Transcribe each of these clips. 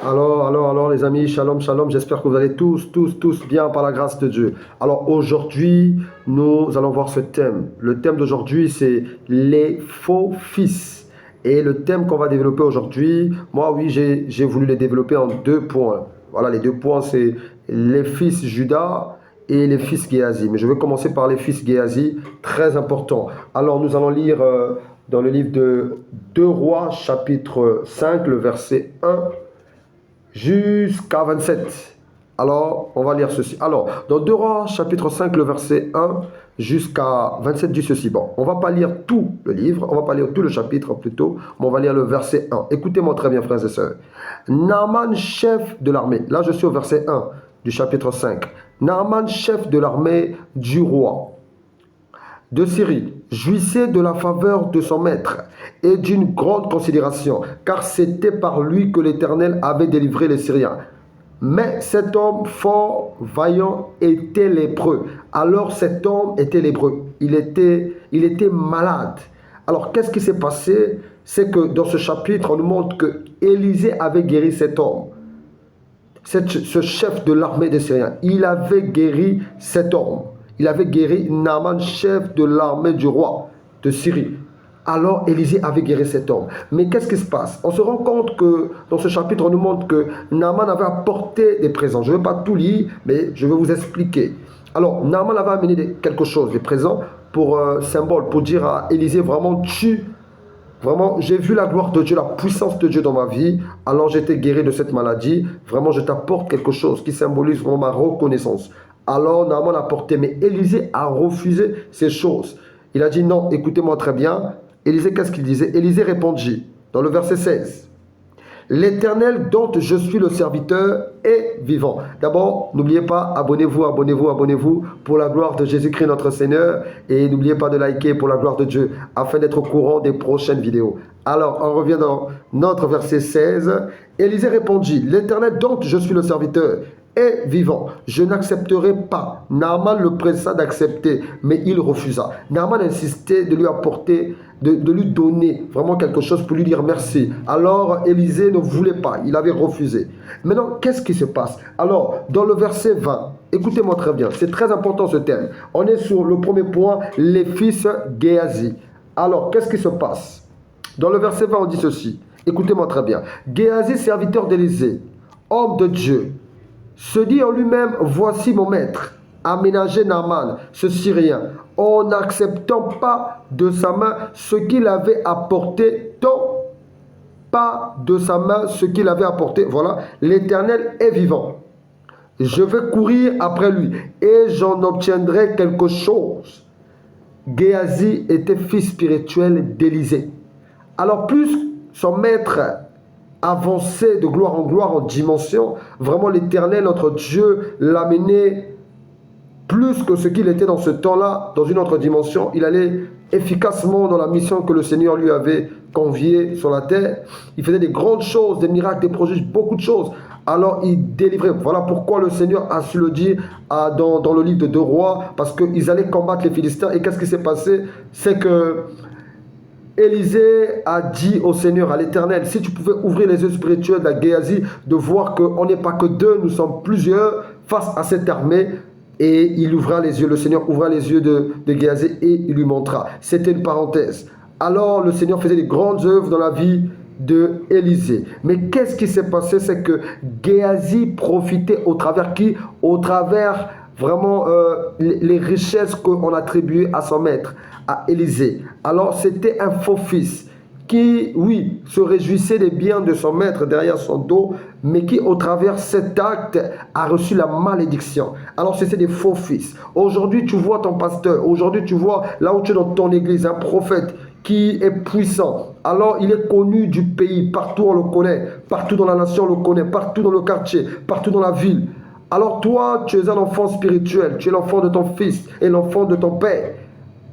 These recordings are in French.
Alors les amis, shalom, shalom, j'espère que vous allez tous bien par la grâce de Dieu. Alors aujourd'hui, nous allons voir ce thème. Le thème d'aujourd'hui, c'est les faux fils. Et le thème qu'on va développer aujourd'hui, moi oui, j'ai voulu le développer en 2 points. Voilà, les 2 points, c'est les fils Judas et les fils Géasi. Mais je vais commencer par les fils Géasi, très important. Alors nous allons lire dans le livre de 2 Rois, chapitre 5, le verset 1 jusqu'à 27. Alors, on va lire ceci. Alors, dans 2 Rois, chapitre 5, le verset 1 jusqu'à 27 dit ceci. Bon, on ne va pas lire tout le livre, on ne va pas lire tout le chapitre plutôt, mais on va lire le verset 1. Écoutez-moi très bien, frères et sœurs. Naaman, chef de l'armée. Là, je suis au verset 1 du chapitre 5. Naaman, chef de l'armée du roi de Syrie, jouissait de la faveur de son maître et d'une grande considération, car c'était par lui que l'Éternel avait délivré les Syriens. Mais cet homme fort, vaillant, était lépreux. Alors cet homme était lépreux. Il était malade. Alors qu'est-ce qui s'est passé? C'est que dans ce chapitre, on nous montre que Élisée avait guéri cet homme. Ce chef de l'armée des Syriens, il avait guéri cet homme. Il avait guéri Naaman, chef de l'armée du roi de Syrie. Alors Élisée avait guéri cet homme. Mais qu'est-ce qui se passe? On se rend compte que dans ce chapitre, on nous montre que Naaman avait apporté des présents. Je ne vais pas tout lire, mais je vais vous expliquer. Alors Naaman avait amené quelque chose, des présents, pour symbole, pour dire à Élisée, vraiment, j'ai vu la gloire de Dieu, la puissance de Dieu dans ma vie. Alors j'ai été guéri de cette maladie. Vraiment, je t'apporte quelque chose qui symbolise vraiment ma reconnaissance. Alors Naaman a apporté, mais Élisée a refusé ces choses. Il a dit non, écoutez-moi très bien. Élisée, qu'est-ce qu'il disait? Élisée répondit dans le verset 16. L'Éternel dont je suis le serviteur est vivant. D'abord, n'oubliez pas, abonnez-vous pour la gloire de Jésus-Christ notre Seigneur. Et n'oubliez pas de liker pour la gloire de Dieu afin d'être au courant des prochaines vidéos. Alors, on revient dans notre verset 16. Élisée répondit, l'Éternel dont je suis le serviteur est vivant. Je n'accepterai pas. Naaman le pressa d'accepter, mais il refusa. Naaman insistait de lui apporter, de lui donner vraiment quelque chose pour lui dire merci. Alors Élisée ne voulait pas, il avait refusé. Maintenant, qu'est-ce qui se passe? Alors, dans le verset 20, écoutez-moi très bien, c'est très important ce thème. On est sur le premier point, les fils Géasi. Alors, qu'est-ce qui se passe? Dans le verset 20, on dit ceci. Écoutez-moi très bien. Géasi, serviteur d'Élisée, homme de Dieu, se dit en lui-même, voici mon maître, aménagé Naaman, ce Syrien, en n'acceptant pas de sa main ce qu'il avait apporté, pas de sa main ce qu'il avait apporté. Voilà, l'Éternel est vivant. Je vais courir après lui et j'en obtiendrai quelque chose. Géasi était fils spirituel d'Élisée. Alors plus son maître avancer de gloire en gloire, en dimension. Vraiment, l'Éternel, notre Dieu, l'amenait plus que ce qu'il était dans ce temps-là, dans une autre dimension. Il allait efficacement dans la mission que le Seigneur lui avait conviée sur la terre. Il faisait des grandes choses, des miracles, des prodiges, beaucoup de choses. Alors, il délivrait. Voilà pourquoi le Seigneur a su le dire dans le livre de 2 Rois, parce qu'ils allaient combattre les Philistins. Et qu'est-ce qui s'est passé? C'est que Élisée a dit au Seigneur, à l'Éternel, si tu pouvais ouvrir les yeux spirituels de la Géasi, de voir qu'on n'est pas que deux, nous sommes plusieurs face à cette armée. Et il ouvra les yeux, le Seigneur ouvra les yeux de Géasi et il lui montra. C'était une parenthèse. Alors le Seigneur faisait des grandes œuvres dans la vie de Élisée. Mais qu'est-ce qui s'est passé? C'est que Géasi profitait au travers qui? Au travers vraiment les richesses qu'on attribuait à son maître, à Élisée. Alors c'était un faux fils qui, oui, se réjouissait des biens de son maître derrière son dos, mais qui, au travers cet acte, a reçu la malédiction. Alors, c'était des faux fils. Aujourd'hui, tu vois ton pasteur. Aujourd'hui, tu vois, là où tu es dans ton église, un prophète qui est puissant. Alors, il est connu du pays. Partout, on le connaît. Partout dans la nation, on le connaît. Partout dans le quartier. Partout dans la ville. Alors, toi, tu es un enfant spirituel. Tu es l'enfant de ton fils et l'enfant de ton père.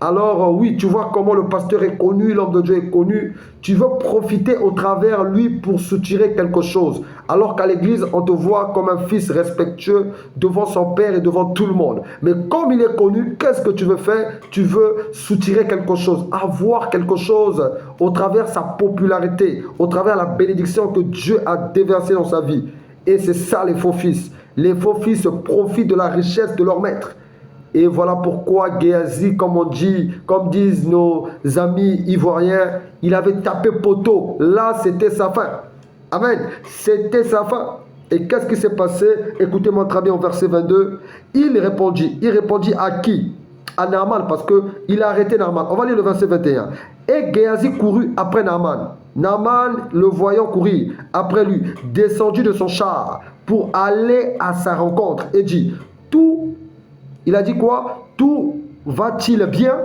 Alors oui, tu vois comment le pasteur est connu, l'homme de Dieu est connu. Tu veux profiter au travers lui pour soutirer quelque chose. Alors qu'à l'église, on te voit comme un fils respectueux devant son père et devant tout le monde. Mais comme il est connu, qu'est-ce que tu veux faire? Tu veux soutirer quelque chose, avoir quelque chose au travers sa popularité, au travers la bénédiction que Dieu a déversée dans sa vie. Et c'est ça les faux fils. Les faux fils profitent de la richesse de leur maître. Et voilà pourquoi Géasi, comme on dit, comme disent nos amis ivoiriens, il avait tapé poteau. Là, c'était sa fin. Amen. C'était sa fin. Et qu'est-ce qui s'est passé? Écoutez-moi très bien au verset 22. Il répondit. Il répondit à qui? À Naaman, parce qu'il a arrêté Naaman. On va lire le verset 21. Et Géasi courut après Naaman. Naaman, le voyant courir après lui, descendu de son char pour aller à sa rencontre et dit, tout. Il a dit quoi? Tout va-t-il bien?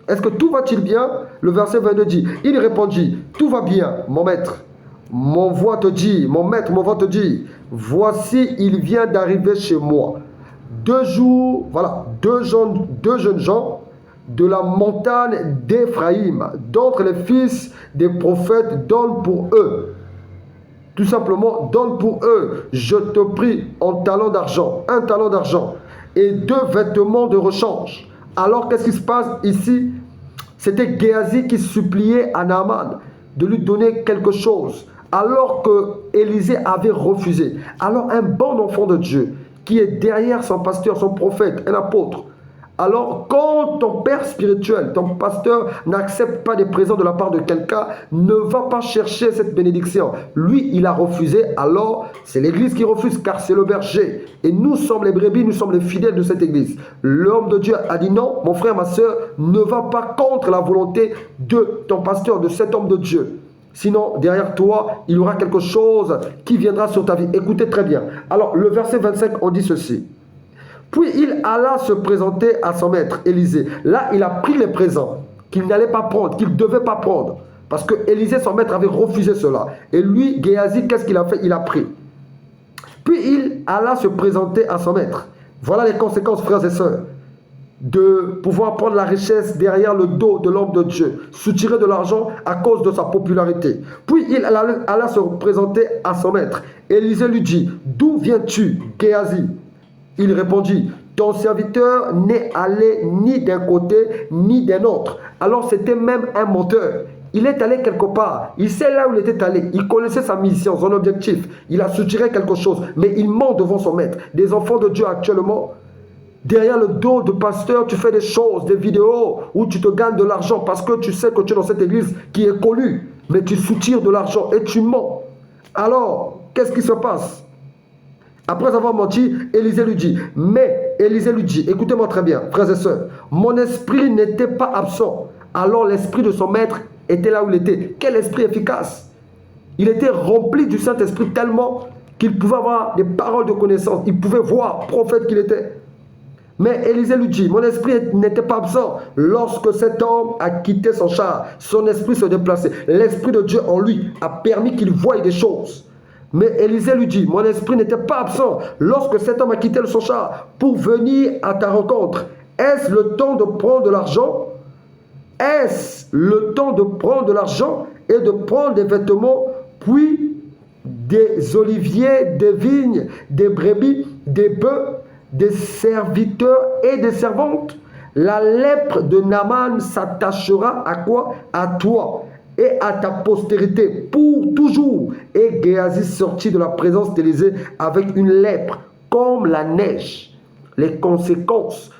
Est-ce que tout va-t-il bien? Le verset 22 dit, il répondit, tout va bien, mon maître. Mon voix te dit, mon maître, mon voix te dit, voici, il vient d'arriver chez moi. 2 jours, voilà, deux jeunes gens de la montagne d'Éphraïm, d'entre les fils des prophètes, donne pour eux. Tout simplement, donne pour eux, je te prie, un talent d'argent, et 2 vêtements de rechange. Alors, qu'est-ce qui se passe ici? C'était Géasi qui suppliait à Naaman de lui donner quelque chose, alors que Élisée avait refusé. Alors, un bon enfant de Dieu, qui est derrière son pasteur, son prophète, un apôtre, alors, quand ton père spirituel, ton pasteur n'accepte pas des présents de la part de quelqu'un, ne va pas chercher cette bénédiction. Lui, il a refusé, alors c'est l'église qui refuse car c'est le berger. Et nous sommes les brebis, nous sommes les fidèles de cette église. L'homme de Dieu a dit non, mon frère, ma soeur, ne va pas contre la volonté de ton pasteur, de cet homme de Dieu. Sinon, derrière toi, il y aura quelque chose qui viendra sur ta vie. Écoutez très bien. Alors, le verset 25, on dit ceci. Puis il alla se présenter à son maître, Élisée. Là, il a pris les présents qu'il n'allait pas prendre, qu'il ne devait pas prendre. Parce que Élisée, son maître, avait refusé cela. Et lui, Géasi, qu'est-ce qu'il a fait? Il a pris. Puis il alla se présenter à son maître. Voilà les conséquences, frères et sœurs, de pouvoir prendre la richesse derrière le dos de l'homme de Dieu, soutirer de l'argent à cause de sa popularité. Puis il alla se présenter à son maître. Élisée lui dit, d'où viens-tu, Géasi? Il répondit, ton serviteur n'est allé ni d'un côté ni d'un autre. Alors c'était même un menteur. Il est allé quelque part. Il sait là où il était allé. Il connaissait sa mission, son objectif. Il a soutiré quelque chose. Mais il ment devant son maître. Des enfants de Dieu actuellement, derrière le dos de pasteur, tu fais des choses, des vidéos où tu te gagnes de l'argent parce que tu sais que tu es dans cette église qui est connue. Mais tu soutires de l'argent et tu mens. Alors, qu'est-ce qui se passe? Après avoir menti, Élisée lui dit, écoutez-moi très bien, frères et sœurs, mon esprit n'était pas absent. Alors l'esprit de son maître était là où il était. Quel esprit efficace! Il était rempli du Saint-Esprit tellement qu'il pouvait avoir des paroles de connaissance. Il pouvait voir, prophète qu'il était. Mais Élisée lui dit, mon esprit n'était pas absent. Lorsque cet homme a quitté son char, son esprit se déplaçait. L'esprit de Dieu en lui a permis qu'il voie des choses. Mais Élisée lui dit, mon esprit n'était pas absent lorsque cet homme a quitté son char pour venir à ta rencontre. Est-ce le temps de prendre de l'argent? Est-ce le temps de prendre de l'argent et de prendre des vêtements, puis des oliviers, des vignes, des brebis, des bœufs, des serviteurs et des servantes? La lèpre de Naaman s'attachera à quoi? À toi et à ta postérité pour toujours. Et Géasi sortit de la présence d'Élisée avec une lèpre comme la neige. Les conséquences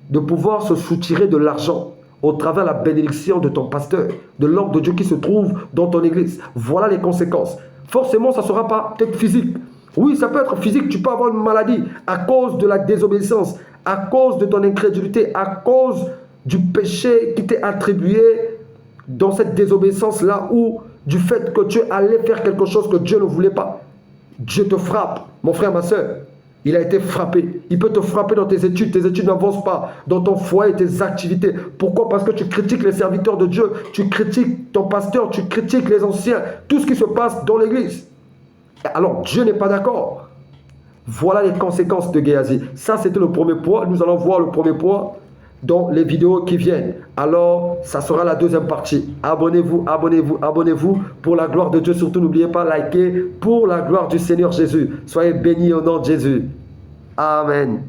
de pouvoir se soutirer de l'argent au travers de la bénédiction de ton pasteur, de l'homme de Dieu qui se trouve dans ton église. Voilà les conséquences. Forcément, ça ne sera pas peut-être physique. Oui, ça peut être physique. Tu peux avoir une maladie à cause de la désobéissance, à cause de ton incrédulité, à cause du péché qui t'est attribué dans cette désobéissance-là, ou du fait que tu allais faire quelque chose que Dieu ne voulait pas. Dieu te frappe, mon frère, ma soeur. Il a été frappé. Il peut te frapper dans tes études n'avancent pas, dans ton foyer, tes activités. Pourquoi? Parce que tu critiques les serviteurs de Dieu, tu critiques ton pasteur, tu critiques les anciens, tout ce qui se passe dans l'église. Alors, Dieu n'est pas d'accord. Voilà les conséquences de Géasi. Ça, c'était le premier point. Nous allons voir le premier point. dans les vidéos qui viennent. Alors, ça sera la deuxième partie. Abonnez-vous, abonnez-vous, abonnez-vous. Pour la gloire de Dieu, surtout n'oubliez pas liker pour la gloire du Seigneur Jésus. Soyez bénis au nom de Jésus. Amen.